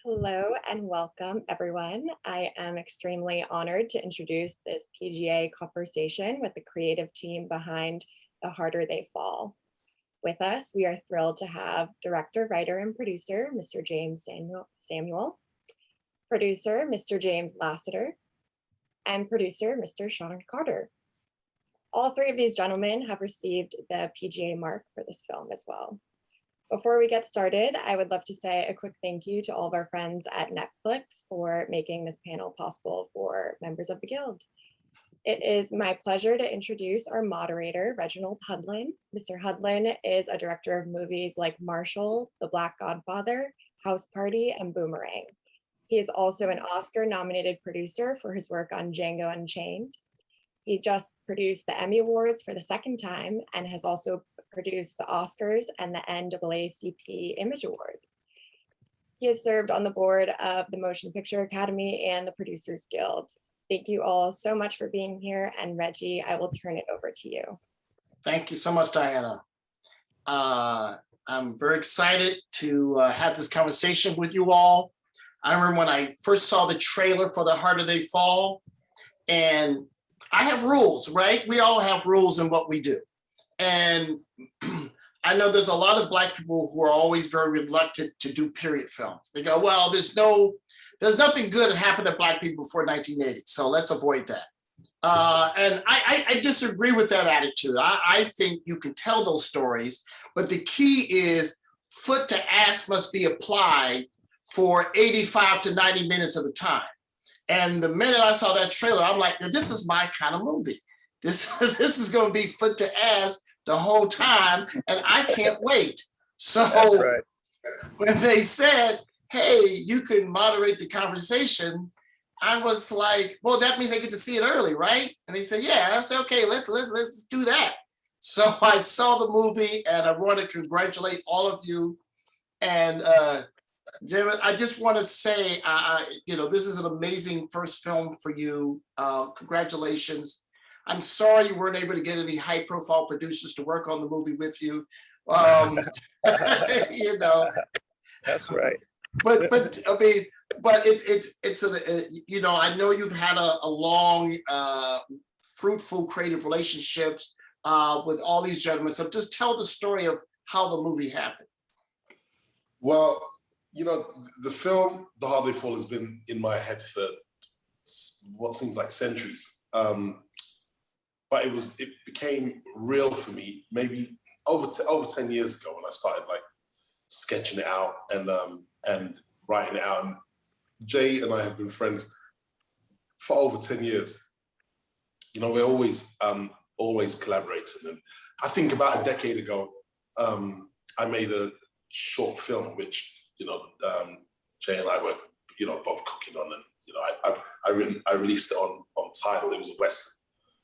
Hello and welcome, everyone. I am extremely honored to introduce this p.g.a. conversation with the creative team behind The Harder They Fall. With us, we are thrilled to have director, writer, and producer, Mr. Jeymes Samuel, producer, Mr. James Lassiter, and producer, Mr. Shawn Carter. All three of these gentlemen have received the p.g.a. mark for this film as well. Before we get started, I would love to say a quick thank you to all of our friends at Netflix for making this panel possible for members of the Guild. It is my pleasure to introduce our moderator, Reginald Hudlin. Mr. Hudlin is a director of movies like Marshall, The Black Godfather, House Party, and Boomerang. He is also an Oscar-nominated producer for his work on Django Unchained. He just produced the Emmy Awards for the second time and has also produced the Oscars and the NAACP Image Awards. He has served on the board of the Motion Picture Academy and the Producers Guild. Thank you all so much for being here. And Reggie, I will turn it over to you. Thank you so much, Diana. I'm very excited to have this conversation with you all. I remember when I first saw the trailer for The Harder They Fall, and I have rules, right? We all have rules in what we do. And I know there's a lot of Black people who are always very reluctant to do period films. They go, well, there's nothing good that happened to Black people before 1980, so let's avoid that. And I disagree with that attitude. I think you can tell those stories, but the key is foot to ass must be applied for 85 to 90 minutes of the time. And the minute I saw that trailer, I'm like, this is my kind of movie. This is going to be foot to ass the whole time, and I can't wait. So right. When they said, hey, you can moderate the conversation, I was like, well, that means I get to see it early, right? And they said, yeah. I said, okay, let's do that. So I saw the movie, and I want to congratulate all of you. And I just want to say, this is an amazing first film for you. Congratulations. I'm sorry you weren't able to get any high-profile producers to work on the movie with you. That's right. But I mean, but it's I know you've had a long, fruitful, creative relationships with all these gentlemen. So just tell the story of how the movie happened. Well, the film The Harder They Fall has been in my head for what seems like centuries. But it became real for me maybe over 10 years ago when I started like sketching it out and writing it out. And Jay and I have been friends for over 10 years. We're always collaborating. And I think about a decade ago, I made a short film which Jay and I were both cooking on, and I released it on Tidal. It was a Western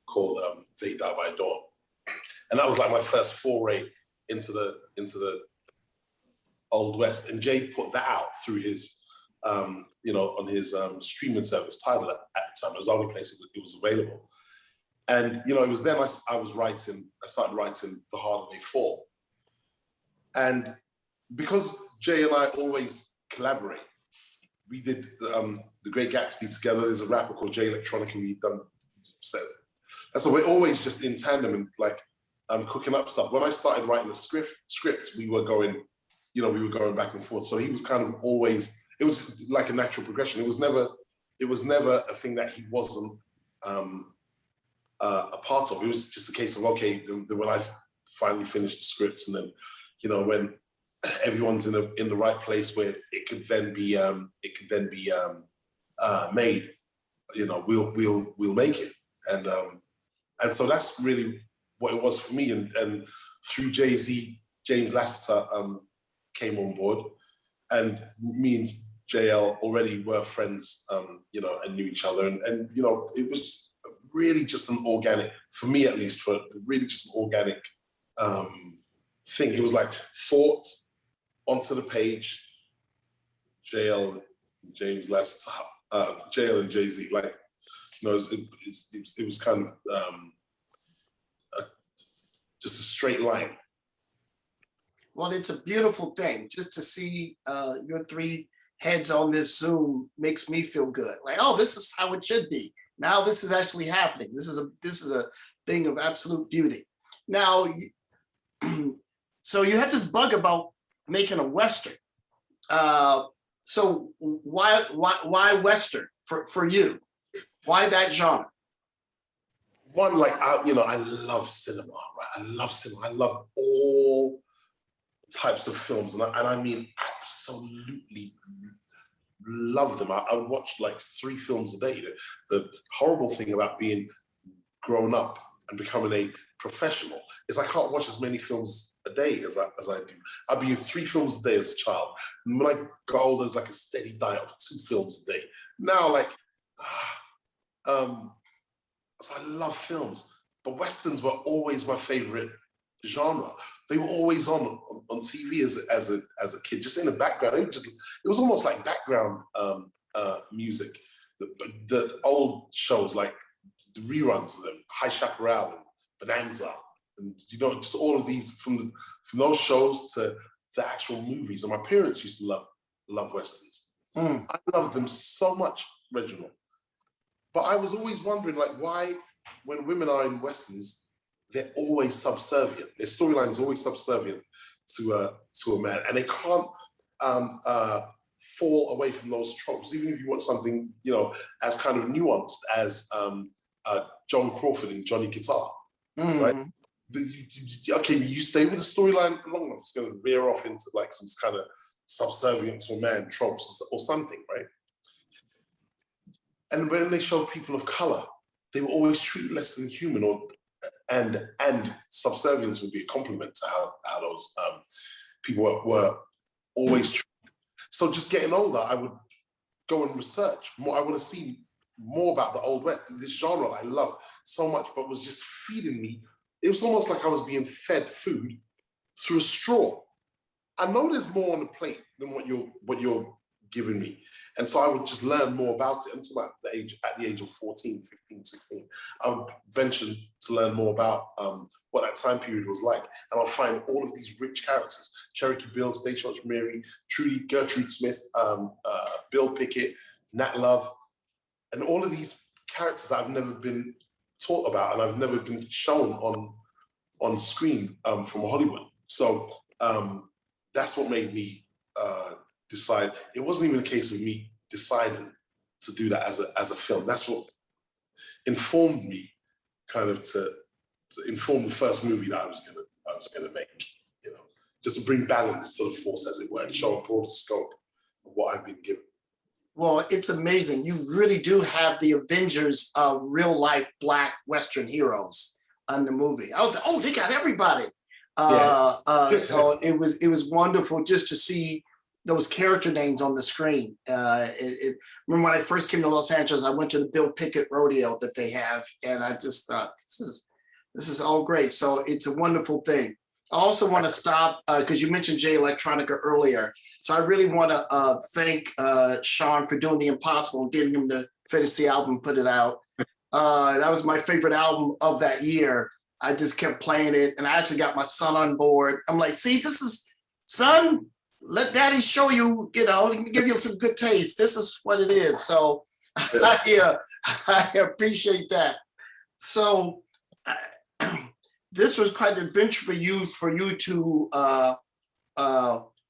called They Die by Dawn, and that was like my first foray into the Old West. And Jay put that out through his on his streaming service Tidal at the time. It was the only place it was available. And it was then I started writing The Harder They Fall. And because Jay and I always collaborate, we did the Great Gatsby together. There's a rapper called Jay Electronica we've done set. And so we're always just in tandem and like cooking up stuff. When I started writing the script, we were going back and forth. So he was kind of always, it was like a natural progression. It was never a thing that he wasn't a part of. It was just a case of, okay, then when I finally finished the scripts, and then, when everyone's in the right place where it could then be made, we'll make it. And so that's really what it was for me. And through James Lassiter came on board, and me and JL already were friends, and knew each other. And it was really just an organic, for me at least, really just an organic thing. It was like thought onto the page, JL, James Lassiter, JL and Jay-Z, like, it was kind of just a straight line. Well, it's a beautiful thing just to see your three heads on this Zoom makes me feel good. Like, oh, this is how it should be. Now this is actually happening. This is a thing of absolute beauty. Now, so you have this bug about making a Western. So why Western for you? Why that genre? One, like, I love cinema, right? I love cinema. I love all types of films, and I mean absolutely love them. I would watch like 3 films a day. The horrible thing about being grown up and becoming a professional is I can't watch as many films a day as I do. I'd be in 3 films a day as a child. And when I got older, there's like a steady diet of 2 films a day. Now, like, so I love films, but Westerns were always my favorite genre. They were always on TV as a kid, just in the background. It was almost like background music. The old shows, like the reruns of them, High Chaparral and Bonanza, and just all of these from those shows to the actual movies. And my parents used to love Westerns. I loved them so much, Reginald. But I was always wondering, like, why, when women are in Westerns, they're always subservient. Their storyline is always subservient to a man, and they can't fall away from those tropes. Even if you want something, as kind of nuanced as John Crawford and Johnny Guitar, right? Okay, you stay with the storyline long enough, it's going to veer off into like some kind of subservient to a man tropes or something, right? And when they showed people of color, they were always treated less than human, and subservience would be a compliment to how those people were always treated. So just getting older, I would go and research more. I want to see more about the Old West, this genre I love so much, but was just feeding me. It was almost like I was being fed food through a straw. I know there's more on the plate than what you're giving me. And so I would just learn more about it until at the age of 14, 15, 16. I would venture to learn more about what that time period was like. And I'll find all of these rich characters: Cherokee Bill, Stagecoach Mary, Trudy, Gertrude Smith, Bill Pickett, Nat Love, and all of these characters that I've never been taught about and I've never been shown on screen from Hollywood. So that's what made me decide. It wasn't even a case of me deciding to do that as a film. That's what informed me, kind of to inform the first movie that I was gonna make. Just to bring balance to the force, as it were, and show a broader scope of what I've been given. Well, it's amazing. You really do have the Avengers of real life Black Western heroes on the movie. I was like, oh, they got everybody. So it was wonderful just to see those character names on the screen. Remember when I first came to Los Angeles, I went to the Bill Pickett rodeo that they have, and I just thought, this is all great. So it's a wonderful thing. I also want to stop, because you mentioned Jay Electronica earlier. So I really want to thank Shawn for doing the impossible and getting him to finish the album, put it out. That was my favorite album of that year. I just kept playing it, and I actually got my son on board. I'm like, see, this is, son, let daddy show you, give you some good taste. This is what it is. So I appreciate that. So this was quite an adventure for you to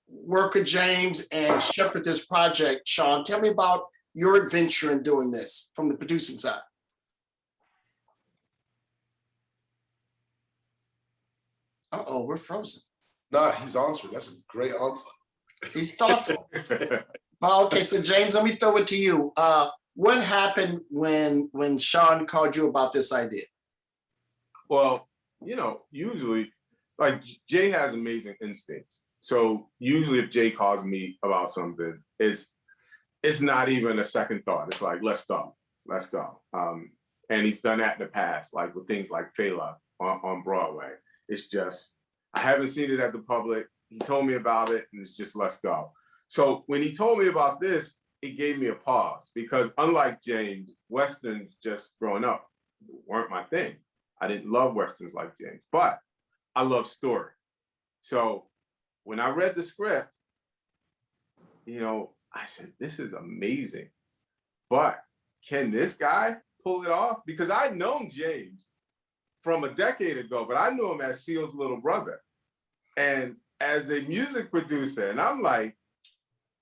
work with Jeymes and shepherd this project. Shawn, tell me about your adventure in doing this from the producing side. Uh-oh, we're frozen. Nah, he's answering. That's a great answer. He's thoughtful. Okay, so Jeymes, let me throw it to you. What happened when Shawn called you about this idea? Well, usually, like, Jay has amazing instincts. So usually if Jay calls me about something, it's not even a second thought. It's like, let's go. And he's done that in the past, like with things like Fela on Broadway. It's just, I haven't seen it at the public. He told me about it, and it's just, let's go. So when he told me about this, it gave me a pause, because unlike Jeymes, Westerns just growing up weren't my thing. I didn't love Westerns like Jeymes, but I love story. So when I read the script, I said, this is amazing. But can this guy pull it off? Because I'd known Jeymes from a decade ago, but I knew him as Seal's little brother. And as a music producer, and I'm like,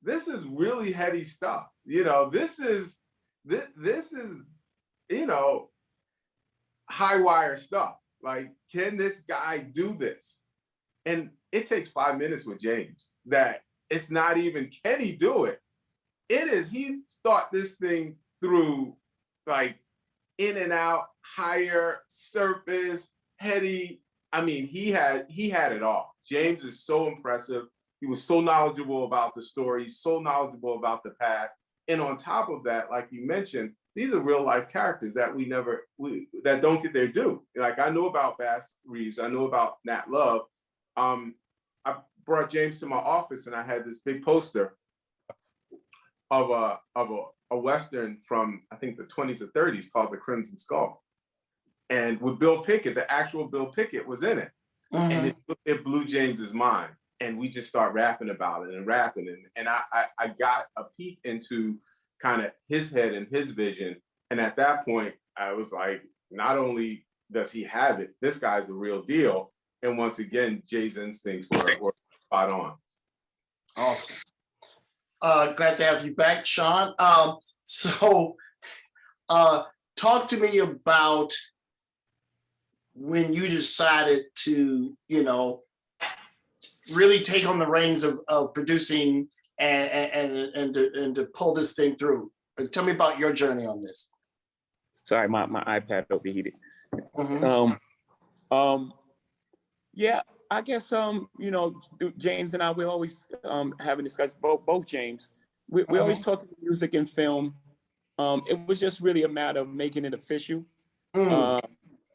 this is really heady stuff. You know, this is, you know, high wire stuff. Like, can this guy do this? And it takes 5 minutes with Jeymes that it's not even, can he do it? It is, he thought this thing through, like, in and out, higher, surface, heady. I mean, he had it all. Jeymes is so impressive. He was so knowledgeable about the story, so knowledgeable about the past. And on top of that, like you mentioned, these are real life characters that that don't get their due. Like, I know about Bass Reeves, I know about Nat Love. I brought Jeymes to my office and I had this big poster of a Western from, I think, the 20s or 30s called The Crimson Skull. And with Bill Pickett, the actual Bill Pickett was in it. Mm-hmm. And it blew James's mind. And we just start rapping about it and rapping. And I got a peek into kind of his head and his vision. And at that point, I was like, not only does he have it, this guy's the real deal. And once again, Jay's instincts were spot on. Awesome. Glad to have you back, Shawn. So talk to me about when you decided to, you know, really take on the reins of producing and to pull this thing through. Tell me about your journey on this. Sorry, my iPad overheated. Mm-hmm. Yeah, I guess you know, Jeymes and I, we always having discussions. Both Jeymes, we always talk music and film. It was just really a matter of making it official.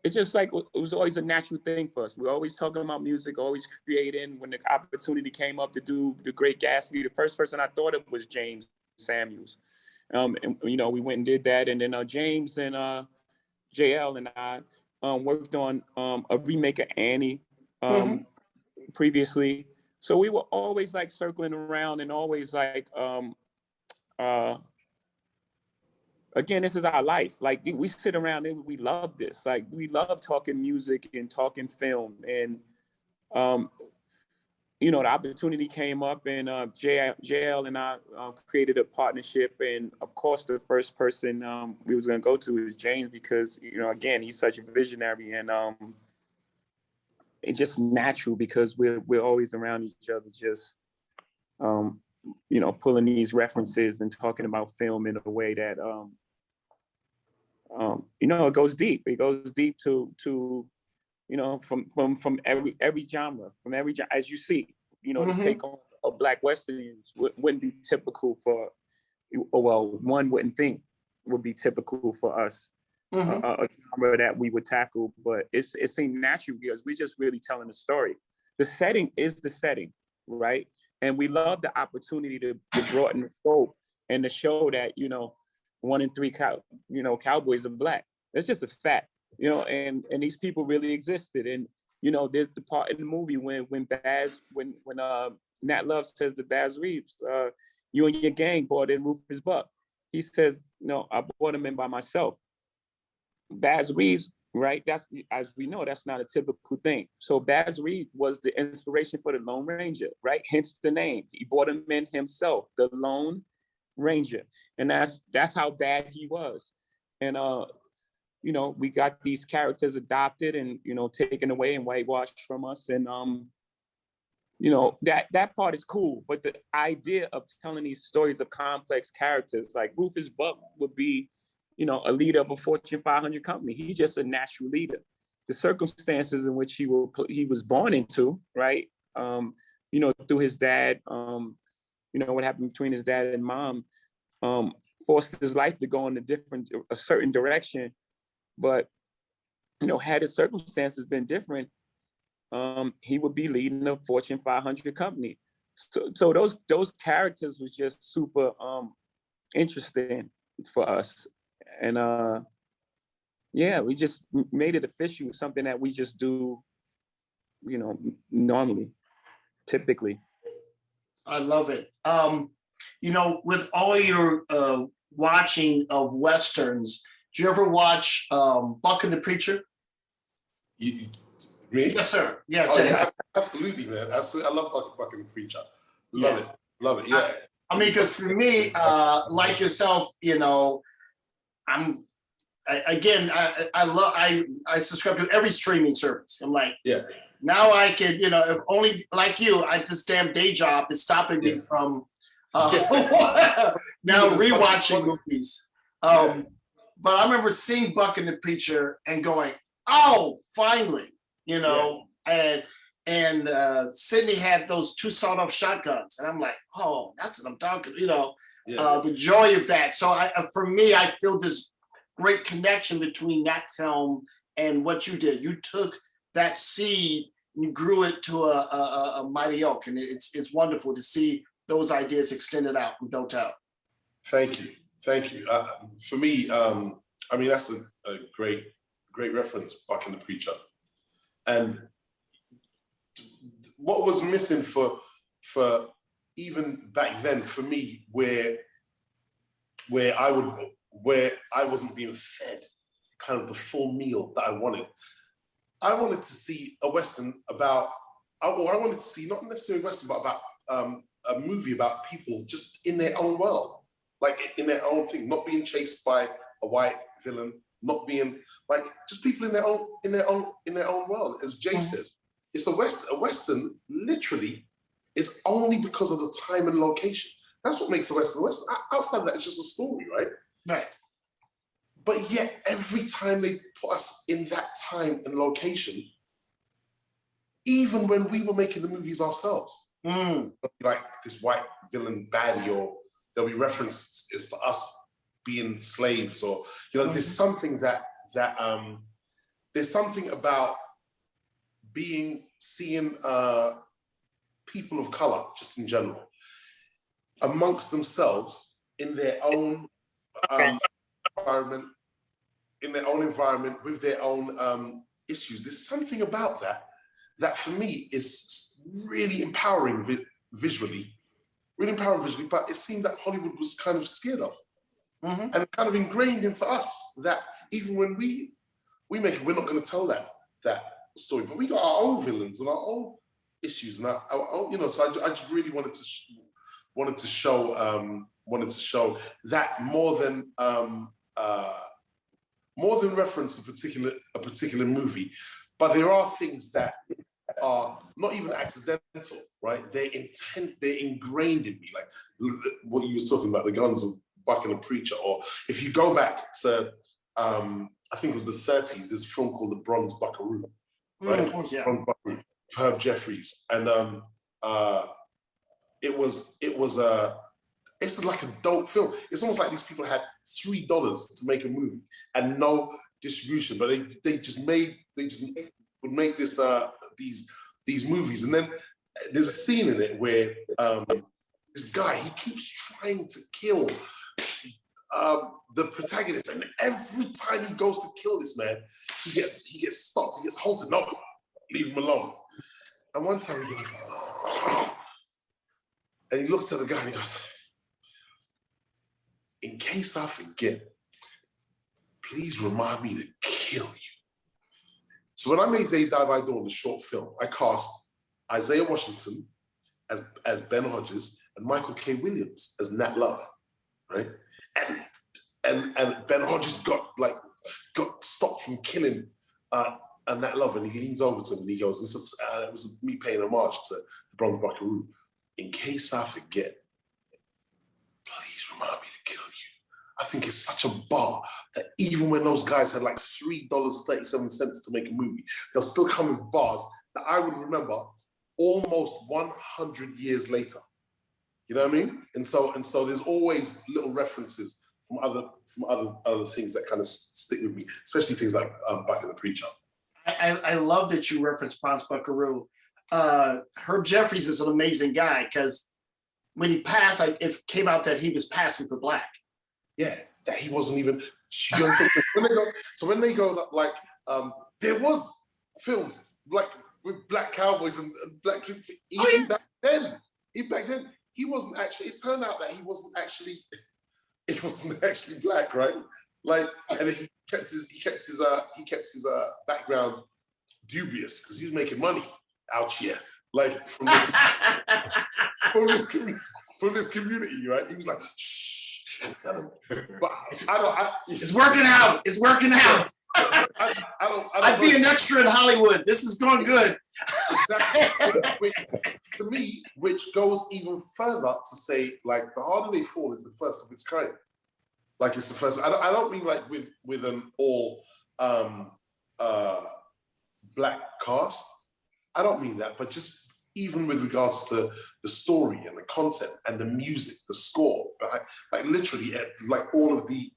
It's just like, it was always a natural thing for us. We're always talking about music, always creating. When the opportunity came up to do The Great Gatsby, the first person I thought of was Jeymes Samuel. And you know, we went and did that, and then Jeymes and JL and I worked on a remake of Annie previously. So we were always like circling around and always like, again, this is our life. Like, we sit around and we love this. Like, we love talking music and talking film. And, you know, the opportunity came up, and JL and I created a partnership. And of course, the first person we was going to go to is Jeymes, because, you know, again, he's such a visionary, and it's just natural because we're always around each other, just, you know, pulling these references and talking about film in a way that, you know, it goes deep. It goes deep to you know, from every genre, as you see, you know, to take on a Black Westerns wouldn't be typical for, well, one wouldn't think would be typical for us, a genre that we would tackle, but it seemed natural because we're just really telling the story. The setting is the setting, right? And we love the opportunity to broaden the scope and to show that, you know, 1 in 3 cowboys are Black. That's just a fact, you know, and these people really existed. And, you know, there's the part in the movie when Nat Love says to Baz Reeves, you and your gang brought in Rufus Buck. He says, no, I brought him in by myself. Baz Reeves, right? That's, as we know, that's not a typical thing. So Baz Reeves was the inspiration for the Lone Ranger, right? Hence the name. He brought him in himself, the Lone Ranger. And that's how bad he was. And you know, we got these characters adopted and, you know, taken away and whitewashed from us. And you know, that part is cool. But the idea of telling these stories of complex characters, like Rufus Buck would be, you know, a leader of a Fortune 500 company. He's just a natural leader. The circumstances in which he was born into, right? You know, through his dad, you know, what happened between his dad and mom, forced his life to go in a certain direction. But, you know, had his circumstances been different, he would be leading a Fortune 500 company. So those characters was just super interesting for us. And yeah, we just made it official, something that we just do, you know, normally, typically. I love it. you know, with all your watching of Westerns, do you ever watch Buck and the Preacher? Me? Yes, sir. Yeah, Oh, yeah, absolutely, man. Absolutely. I love Buck and the Preacher. Love it. Love it. Yeah. I mean, because for me, like yourself, you know, I subscribe to every streaming service. I'm like, yeah. Now I can, you know, if only like you, this damn day job is stopping me from now rewatching movies. But I remember seeing Buck and the Preacher and going, oh, finally, you know, and Sydney had those 2 sawed-off shotguns, and I'm like, oh, that's what I'm talking, you know, the joy of that. So for me, I feel this great connection between that film and what you did. You took that seed and you grew it to a mighty oak, and it's wonderful to see those ideas extended out and built out. Thank you. For me, I mean, that's a great reference, Buck and the Preacher. And what was missing for even back then for me, where I wasn't being fed kind of the full meal that I wanted to see a Western about, or I wanted to see not necessarily a Western, but about a movie about people just in their own world, like in their own thing, not being chased by a white villain, not being like just people in their own world. As Jay says, it's a Western literally is only because of the time and location. That's what makes a Western. Outside of that, it's just a story, right? Right. But yet, every time they put us in that time and location, even when we were making the movies ourselves, like this white villain baddie, or there'll be references to us being slaves, or you know, there's something there's something about seeing people of color, just in general, amongst themselves in their own environment, with their own issues. There's something about that for me is really empowering visually, but it seemed that Hollywood was kind of scared of, and kind of ingrained into us that even when we make it, we're not going to tell that story, but we got our own villains and our own issues, and our own, you know. So I just really wanted to show that more than reference a particular movie, but there are things that are not even accidental, right? They're ingrained in me, like what you was talking about, the guns of Buck and the Preacher, or if you go back to I think it was the 30s, there's a film called The Bronze Buckaroo, right? Bronze Buckaroo, Herb Jeffries, and it's like a dope film. It's almost like these people had $3 to make a movie and no distribution, but they just would make this these movies. And then there's a scene in it where this guy, he keeps trying to kill the protagonist, and every time he goes to kill this man, he gets stopped, he gets halted. No, leave him alone. And one time he goes, and he looks at the guy and he goes, in case I forget, please remind me to kill you. So when I made Day Die by Dawn, the short film, I cast Isaiah Washington as Ben Hodges and Michael K. Williams as Nat Love, right? And Ben Hodges got stopped from killing Nat Love, and he leans over to him and he goes, it was me paying homage to the Bronze Buckaroo. In case I forget, please remind me to kill you. I think it's such a bar that even when those guys had like $3.37 to make a movie, they'll still come with bars that I would remember almost 100 years later. You know what I mean? And so there's always little references from other things that kind of stick with me, especially things like Buck and the Preacher. I love that you referenced Bronze Buckaroo. Herb Jeffries is an amazing guy, because when he passed, it came out that he was passing for Black. Yeah, that he wasn't even. When they go like, there was films like with black cowboys and black troops. Back then, he wasn't actually. It turned out that he wasn't actually black, right? Like, and he kept his background dubious because he was making money out here, like from this community, right? He was like, shh, but It's working out. It's working out. I'd be an extra in Hollywood. This is going good. Exactly. To me, which goes even further to say, like, The Harder They Fall is the first of its kind. Like, it's the first. I don't mean like with an all black cast. I don't mean that, but just even with regards to the story and the content and the music, the score, like literally, like all of the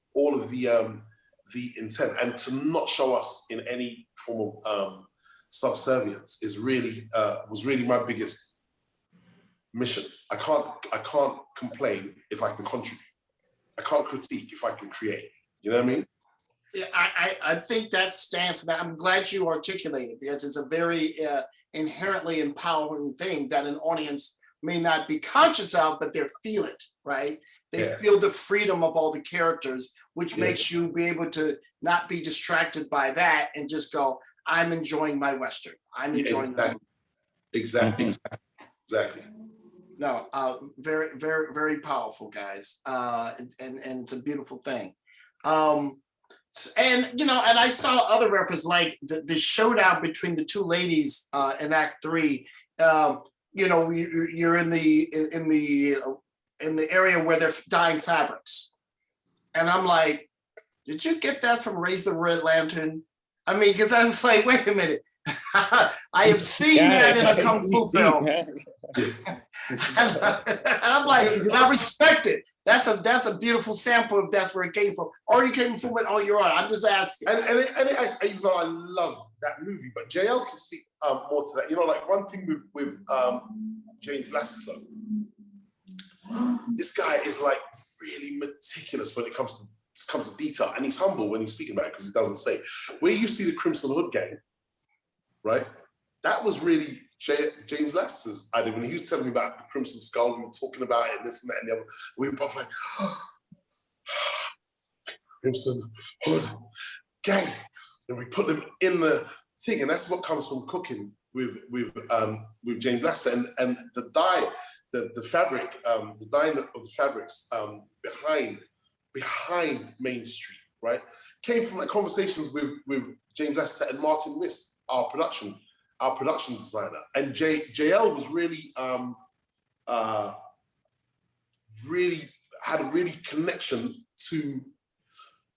intent, and to not show us in any form of subservience is really was really my biggest mission. I can't complain if I can contribute. I can't critique if I can create. You know what I mean? Yeah, I think that stance, and I'm glad you articulated, because it's a very inherently empowering thing that an audience may not be conscious of, but they feel it, right? They feel the freedom of all the characters, which makes you be able to not be distracted by that and just go, I'm enjoying my Western. I'm enjoying Exactly. No, very, very, very powerful, guys. And it's a beautiful thing. And, you know, and I saw other references like the showdown between the two ladies in Act 3. You know, you're in the area where they're dyeing fabrics. And I'm like, did you get that from Raise the Red Lantern? I mean, because I was like, wait a minute. I have seen that in a Kung Fu film. And I'm like, I respect it. That's a beautiful sample if that's where it came from. Or you came from it on your own. I'm just asking. And even though I love that movie, but JL can speak more to that. You know, like one thing with Jeymes Lassiter, this guy is like really meticulous when it comes to detail, and he's humble when he's speaking about it because he doesn't say. Where you see the Crimson Hood gang, right? That was really Jeymes Lassiter's idea. When he was telling me about the Crimson Skull, we were talking about it, and this and that and the other. We were both like, Crimson Hood gang, and we put them in the thing, and that's what comes from cooking with Jeymes Lassiter, and the dye, the fabric, the dyeing of the fabrics behind Main Street, right, came from like conversations with Jeymes Lassiter and Martin Wiss, our production designer, and JL was really had a really connection to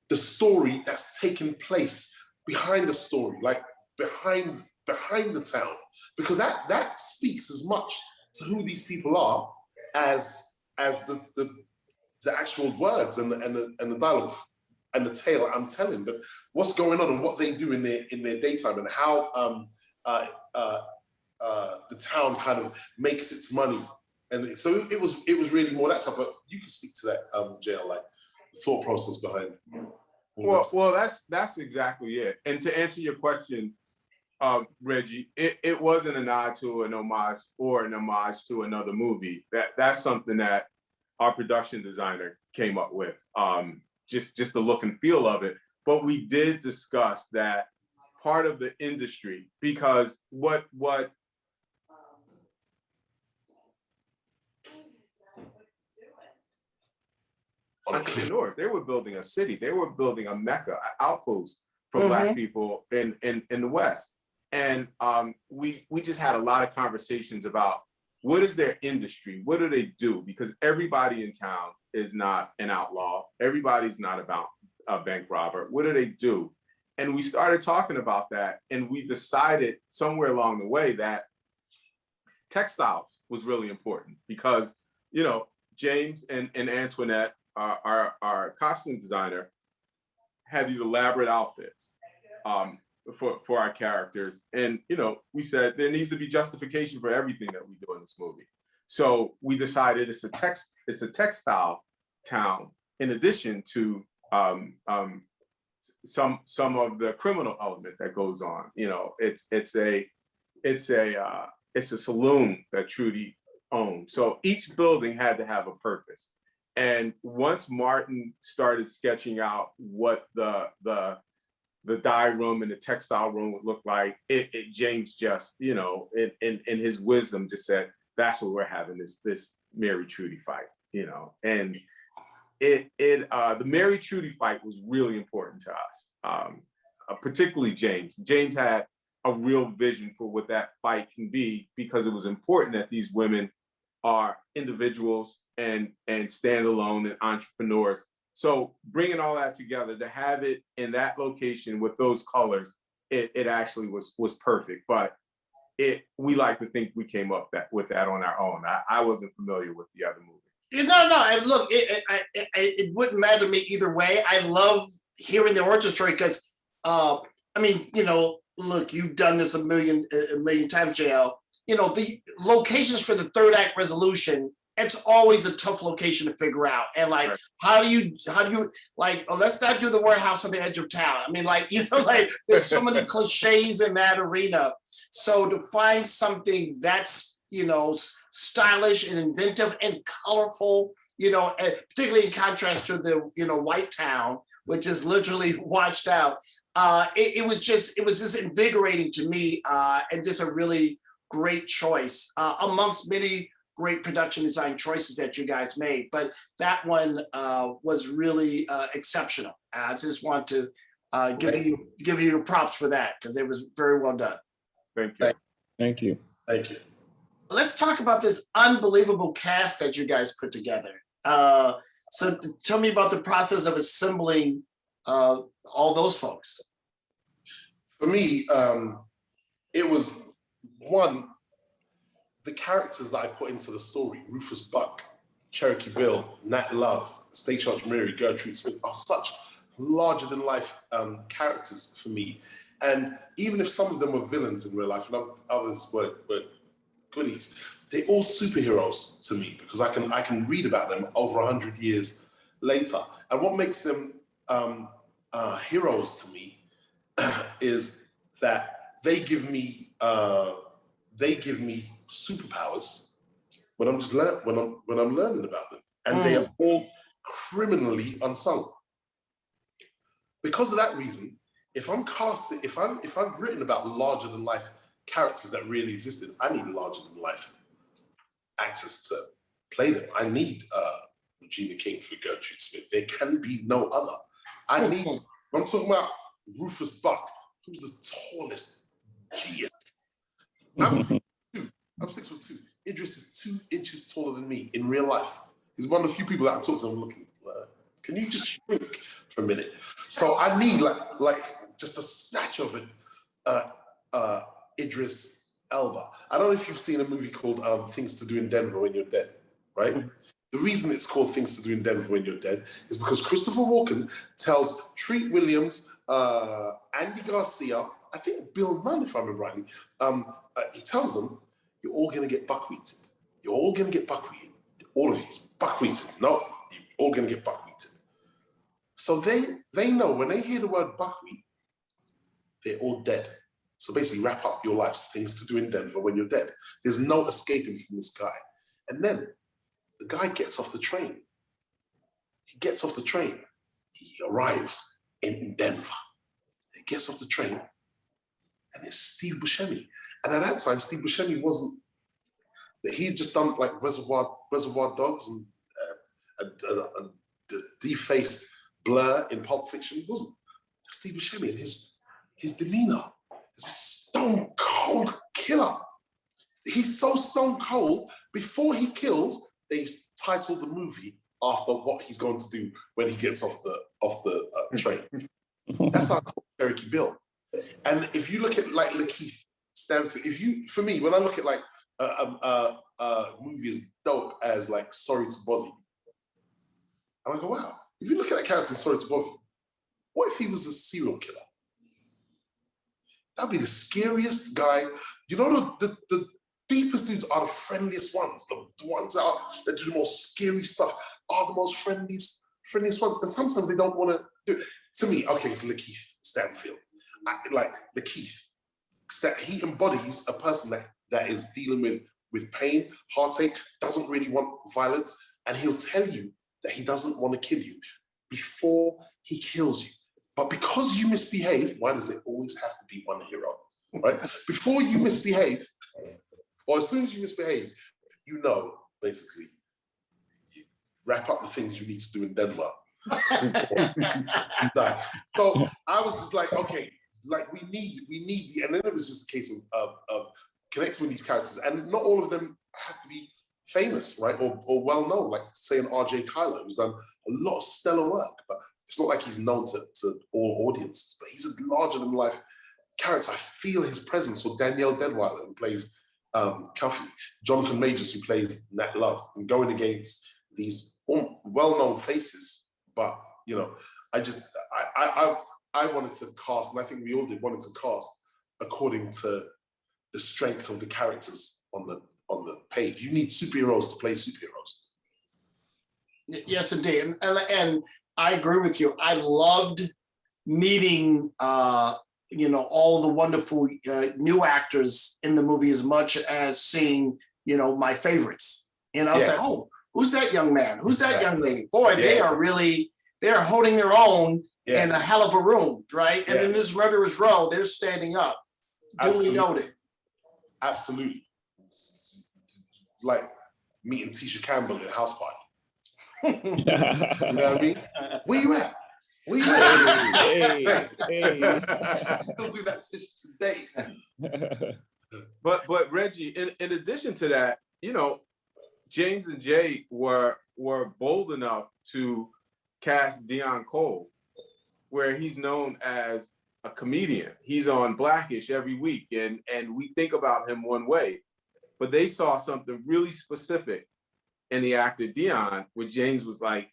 the story that's taking place behind the story, like behind the town, because that speaks as much to who these people are as the actual words and the dialogue and the tale I'm telling. But what's going on and what they do in their daytime, and how the town kind of makes its money, and so it was really more that stuff. But you can speak to that, JL, like the thought process behind. Well, that's exactly it. And to answer your question, Reggie, it wasn't a nod to an homage or an homage to another movie. That's something that our production designer came up with. Just the look and feel of it. But we did discuss that part of the industry, because what entrepreneurs, they were building a city, they were building a mecca, an outpost for Black people in the West. And we just had a lot of conversations about what is their industry, what do they do? Because everybody in town is not an outlaw, everybody's not about a bank robber. What do they do? And we started talking about that, and we decided somewhere along the way that textiles was really important, because, you know, James and Antoinette, our costume designer, had these elaborate outfits for our characters. And, you know, we said there needs to be justification for everything that we do in this movie. So we decided it's a textile town, in addition to some of the criminal element that goes on. You know, it's a saloon that Trudy owned. So each building had to have a purpose. And once Martin started sketching out what the dye room and the textile room would look like, Jeymes just, you know, in his wisdom just said, that's what we're having, this Mary Trudy fight, you know. And the Mary Trudy fight was really important to us, particularly Jeymes. Jeymes had a real vision for what that fight can be, because it was important that these women are individuals and stand alone and entrepreneurs. So bringing all that together, to have it in that location with those colors, it actually was perfect. But we like to think we came up with that on our own. I wasn't familiar with the other movie. No. And look, it wouldn't matter to me either way. I love hearing the orchestra because, I mean, you know, look, you've done this a million times, JL. You know, the locations for the third act resolution, it's always a tough location to figure out. And like, right. how do you like, oh, let's not do the warehouse on the edge of town. I mean, like, you know, like there's so many cliches in that arena. So to find something that's, you know, stylish and inventive and colorful, you know, and particularly in contrast to the, you know, white town, which is literally washed out. It was just invigorating to me, and just a really great choice amongst many great production design choices that you guys made. But that one was really exceptional. I just want to give you the props for that, because it was very well done. Thank you. Thank you. Thank you. Let's talk about this unbelievable cast that you guys put together. So tell me about the process of assembling all those folks. For me, it was one, the characters that I put into the story, Rufus Buck, Cherokee Bill, Nat Love, State Charge Mary, Gertrude Smith, are such larger than life characters for me. And even if some of them were villains in real life and others were goodies, they're all superheroes to me, because I can read about them over 100 years later. And what makes them heroes to me is that they give me superpowers when I'm learning about them, and they are all criminally unsung. Because of that reason, if I've written about the larger than life characters that really existed, I need larger than life actors to play them. I need Regina King for Gertrude Smith. There can be no other. I'm talking about Rufus Buck, who's the tallest G. I'm 6'2". Idris is 2 inches taller than me in real life. He's one of the few people that I talk to. I'm looking, can you just shrink for a minute? So I need like just a snatch of it. Idris Elba. I don't know if you've seen a movie called Things to Do in Denver When You're Dead, right? The reason it's called Things to Do in Denver When You're Dead is because Christopher Walken tells Treat Williams, Andy Garcia, I think Bill Nunn, if I remember rightly, he tells them, you're all going to get buckwheated. You're all going to get buckwheated. All of you, buckwheated. No, you're all going to get buckwheated. So they know when they hear the word buckwheat, they're all dead. So basically wrap up your lives, Things to Do in Denver When You're Dead. There's no escaping from this guy. And then the guy gets off the train. He gets off the train. He arrives in Denver. He gets off the train, and it's Steve Buscemi. And at that time, Steve Buscemi wasn't, he had just done like Reservoir Dogs and the defaced Blur in Pulp Fiction. He wasn't. Steve Buscemi, and his demeanor is a stone cold killer. He's so stone cold, before he kills, they titled the movie after what he's going to do when he gets off the train. That's how I call Cherokee Bill. And if you look at like Lakeith Stanfield, for me, when I look at like a movie as dope as like Sorry to Bother You, and I go, wow, if you look at that character in Sorry to Bother You, what if he was a serial killer? That'd be the scariest guy. You know, the deepest dudes are the friendliest ones. The ones that do the most scary stuff are the most friendliest ones. And sometimes they don't want to do it. To me, okay, it's Lakeith Stanfield. Like Lakeith, he embodies a person that is dealing with with pain, heartache, doesn't really want violence, and he'll tell you that he doesn't want to kill you before he kills you. But because you misbehave, why does it always have to be one hero, right? Before you misbehave, or as soon as you misbehave, you know, basically, you wrap up the things you need to do in Denver. You die. So I was just like, okay, like we need the, and then it was just a case of connecting with these characters, and not all of them have to be famous, right, or well known. Like say an R.J. Kyler, who's done a lot of stellar work, but it's not like he's known to all audiences. But he's a larger than life character. I feel his presence. Or Danielle Deadwyler, who plays Cuffy, Jonathan Majors, who plays Nat Love, and going against these well-known faces. But you know, I wanted to cast, and I think we all did, wanted to cast according to the strength of the characters on the page. You need superheroes to play superheroes. Yes, indeed, and I agree with you. I loved meeting, you know, all the wonderful new actors in the movie as much as seeing, you know, my favorites. You know, I was like, oh, who's that young man? Who's that young lady? Boy, they are really, they're holding their own in a hell of a room, right? And then this Murderer's Row, they're standing up. Duly noted. Absolutely. It's like meeting Tisha Campbell at a house party. You know what I mean? Where you at? Where you at? Hey. Still do that today. But Reggie, in addition to that, you know, Jeymes and Jay were bold enough to cast Deon Cole, where he's known as a comedian. He's on Blackish every week, and we think about him one way, but they saw something really specific in the actor Deon, where Jeymes was like,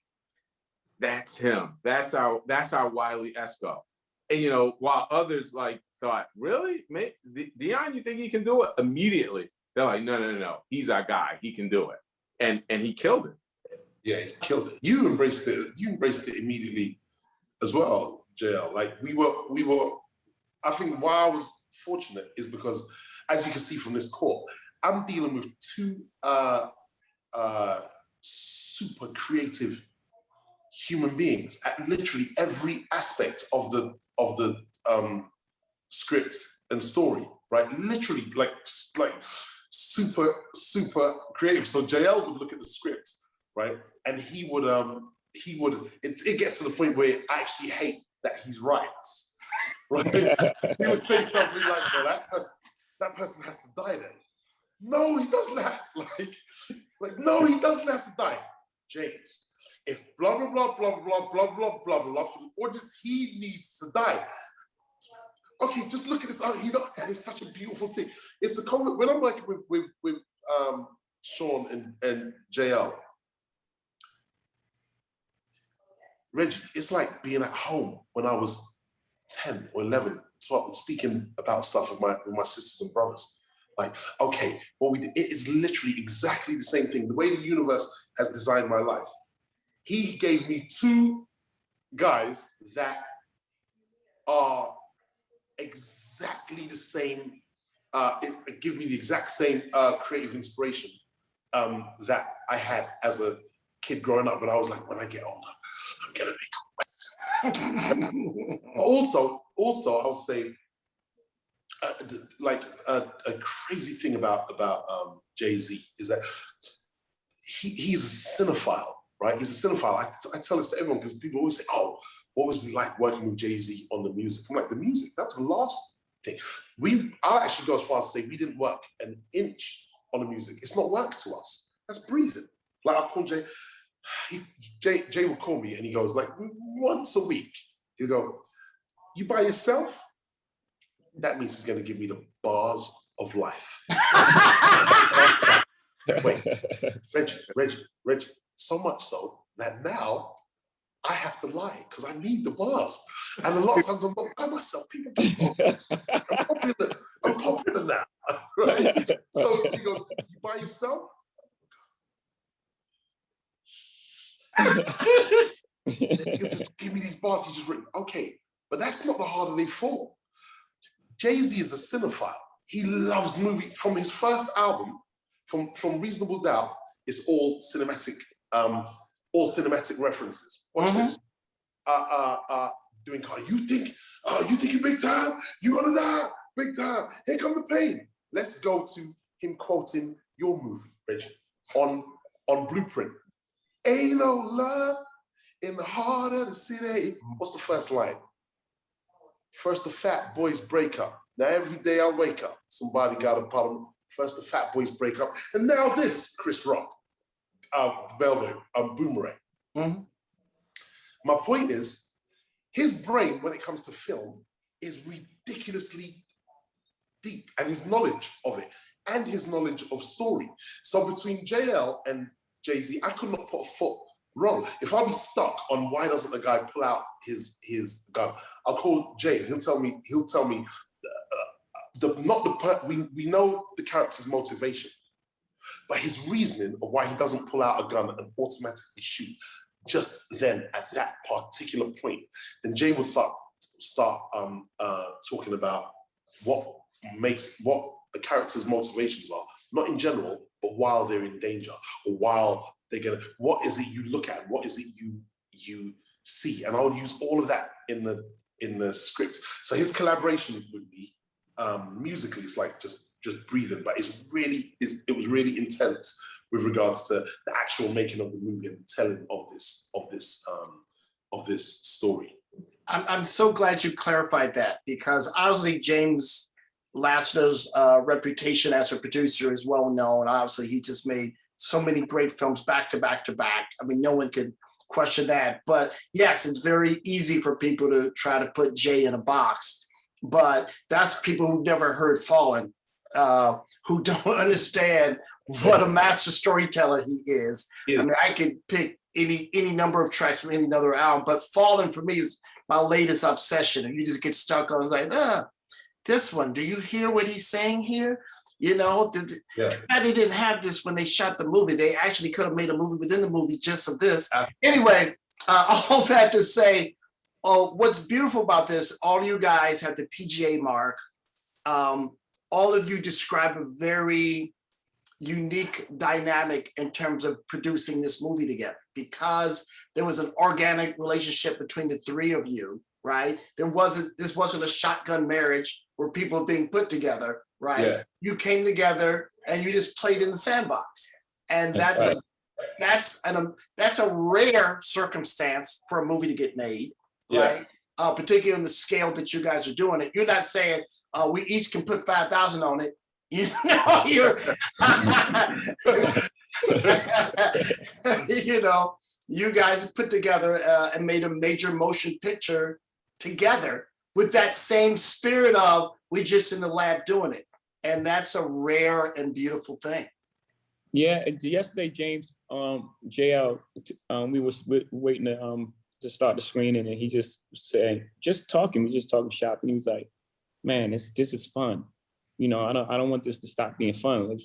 that's him. That's our Wiley Esco. And you know, while others like thought, really? Deon, you think he can do it? Immediately, they're like, no. He's our guy. He can do it. And he killed it. Yeah, he killed it. You embraced it. You embraced it immediately as well, JL. Like we were. I think why I was fortunate is because, as you can see from this court, I'm dealing with two super creative human beings at literally every aspect of the script and story, right? Literally, like super creative. So JL would look at the script, right, and he would it gets to the point where I actually hate that he's right, right? He would say something like, "Well, that person has to die then." No, he doesn't have like no, he doesn't have to die. Jeymes, if blah blah blah blah blah blah blah blah blah for the audience, he needs to die. Okay, just look at this. And it's such a beautiful thing. It's the comment when I'm working with Shawn and JL. Reggie, it's like being at home when I was 10 or 11, 12, speaking about stuff with my sisters and brothers. Like, okay, what we did, it is literally exactly the same thing. The way the universe has designed my life. He gave me two guys that are exactly the same, it give me the exact same creative inspiration that I had as a kid growing up. But I was like, when I get older, I'm gonna make a also, I'll say, a crazy thing about Jay-Z is that he's a cinephile, right? He's a cinephile. I tell this to everyone because people always say, "Oh, what was it like working with Jay-Z on the music?" I'm like, the music, that was the last thing. I'll actually go as far as to say we didn't work an inch on the music. It's not work to us. That's breathing. Like I call Jay. Jay would call me and he goes, like, once a week, he'll go, "You by yourself?" That means he's going to give me the bars of life. Wait, Reggie, so much so that now I have to lie because I need the bars. And a lot of times I'm not by myself. People I'm popular now, right? So he goes, "You by yourself?" He'll just give me these bars. He's just written, okay, but that's not the harder they fall. Jay-Z is a cinephile. He loves movies. From his first album, from Reasonable Doubt, it's all cinematic references. Watch this. Doing Carter. You think you're big time? You gonna die? Big time. Here come the pain. Let's go to him quoting your movie, Reggie, on Blueprint. Ain't no love in the heart of the city. What's the first line? First the fat boys break up. Now every day I wake up, somebody got a problem. First the fat boys break up. And now this, Chris Rock, Velvet, Boomerang. My point is, his brain, when it comes to film, is ridiculously deep, and his knowledge of it, and his knowledge of story. So between JL and Jay-Z, I could not put a foot wrong. If I be stuck on why doesn't the guy pull out his gun, I'll call Jay and he'll tell me we know the character's motivation, but his reasoning of why he doesn't pull out a gun and automatically shoot just then at that particular point, then Jay would start talking about what the character's motivations are, not in general, but while they're in danger, or while they're gonna, what is it you look at, what is it you see? And I'll use all of that in the script. So his collaboration with me, musically, it's like just breathing, but it was really intense with regards to the actual making of the movie and telling of this story. I'm so glad you clarified that, because obviously Jeymes Lassiter's reputation as a producer is well known. Obviously, he just made so many great films back to back to back. I mean, no one could question that. But yes, it's very easy for people to try to put Jay in a box. But that's people who've never heard Fallen, who don't understand what a master storyteller he is. I mean, I could pick any number of tracks from any other album, but Fallen for me is my latest obsession. And you just get stuck on, it's like, this one, do you hear what he's saying here? You know, they didn't have this when they shot the movie. They actually could have made a movie within the movie just of this. Anyway, all that to say, what's beautiful about this, all you guys have the p.g.a mark. All of you describe a very unique dynamic in terms of producing this movie together, because there was an organic relationship between the three of you, right? This wasn't a shotgun marriage where people are being put together, right? Yeah. You came together and you just played in the sandbox. And that's a rare circumstance for a movie to get made, right? Particularly on the scale that you guys are doing it. You're not saying we each can put 5,000 on it. You know, you know, you guys put together and made a major motion picture together with that same spirit of we just in the lab doing it. And that's a rare and beautiful thing. Yeah, yesterday, Jeymes, JL, we was waiting to start the screening, and he just said, we just talking shop, and he was like, man, this is fun. You know, I don't want this to stop being fun.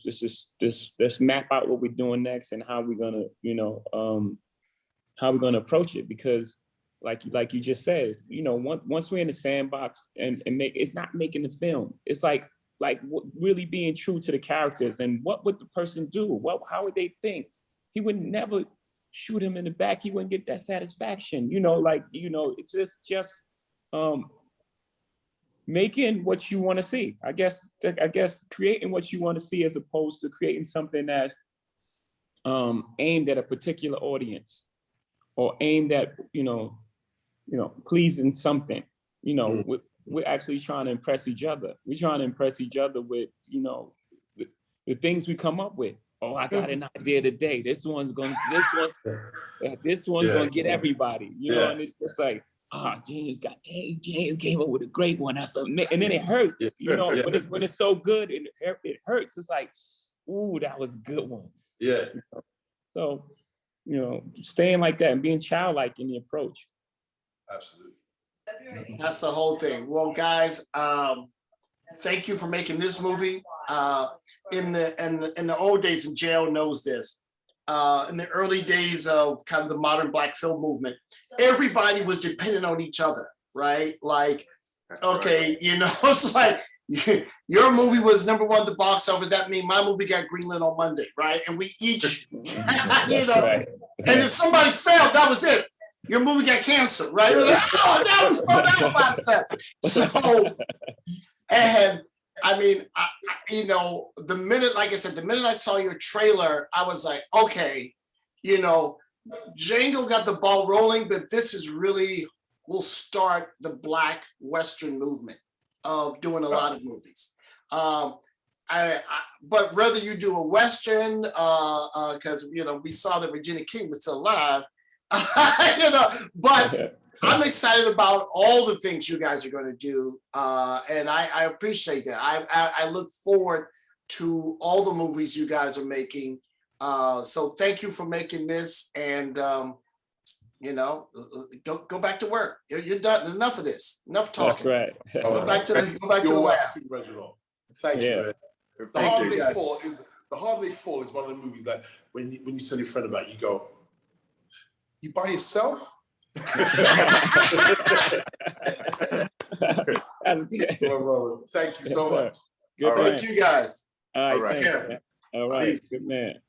Let's map out what we're doing next and how we're gonna, you know, how we're gonna approach it. Because like you just said, you know, once we're in the sandbox and it's not making the film. It's like really being true to the characters and what would the person do? How would they think? He would never shoot him in the back. He wouldn't get that satisfaction. You know, it's just making what you want to see. I guess creating what you want to see as opposed to creating something that's aimed at a particular audience or aimed at, you know, pleasing something. You know, we're actually trying to impress each other. We're trying to impress each other with, you know, the things we come up with. Oh, I got an idea today. This one's gonna get everybody. You know, and it's like, Jeymes came up with a great one. And then it hurts, you know, when it's so good, it hurts. It's like, ooh, that was a good one. Yeah. You know? So, you know, staying like that and being childlike in the approach. Absolutely. That's the whole thing. Well, guys, thank you for making this movie. In the old days, and JL knows this, in the early days of kind of the modern Black film movement, everybody was dependent on each other, right? Like, okay, you know, it's like your movie was #1 at the box office. That means my movie got greenlit on Monday, right? And we each, you know, Right. and if somebody failed, that was it. Your movie got canceled, right? It was like, oh, that was fun. That was 5 steps. So, and I mean, you know, the minute, like I said, the minute I saw your trailer, I was like, okay, you know, Django got the ball rolling, but this is really will start the Black Western movement of doing a lot of movies. But whether you do a Western, because, you know, we saw that Regina King was still alive, you know, but I'm excited about all the things you guys are going to do. And I appreciate that. I look forward to all the movies you guys are making. So thank you for making this, and you know, go back to work. You're done. Enough of this. Enough talking. That's right. Go back to the lab. Reginald. Thank Yeah. you, man. The Thank Harder you, They guys. Fall is one of the movies that when you tell your friend about it, you go, you by yourself? That's good. Well, thank you so much. Good All man. right. Thank you guys. All right. All right. Thanks, man. All right. Peace. Good man.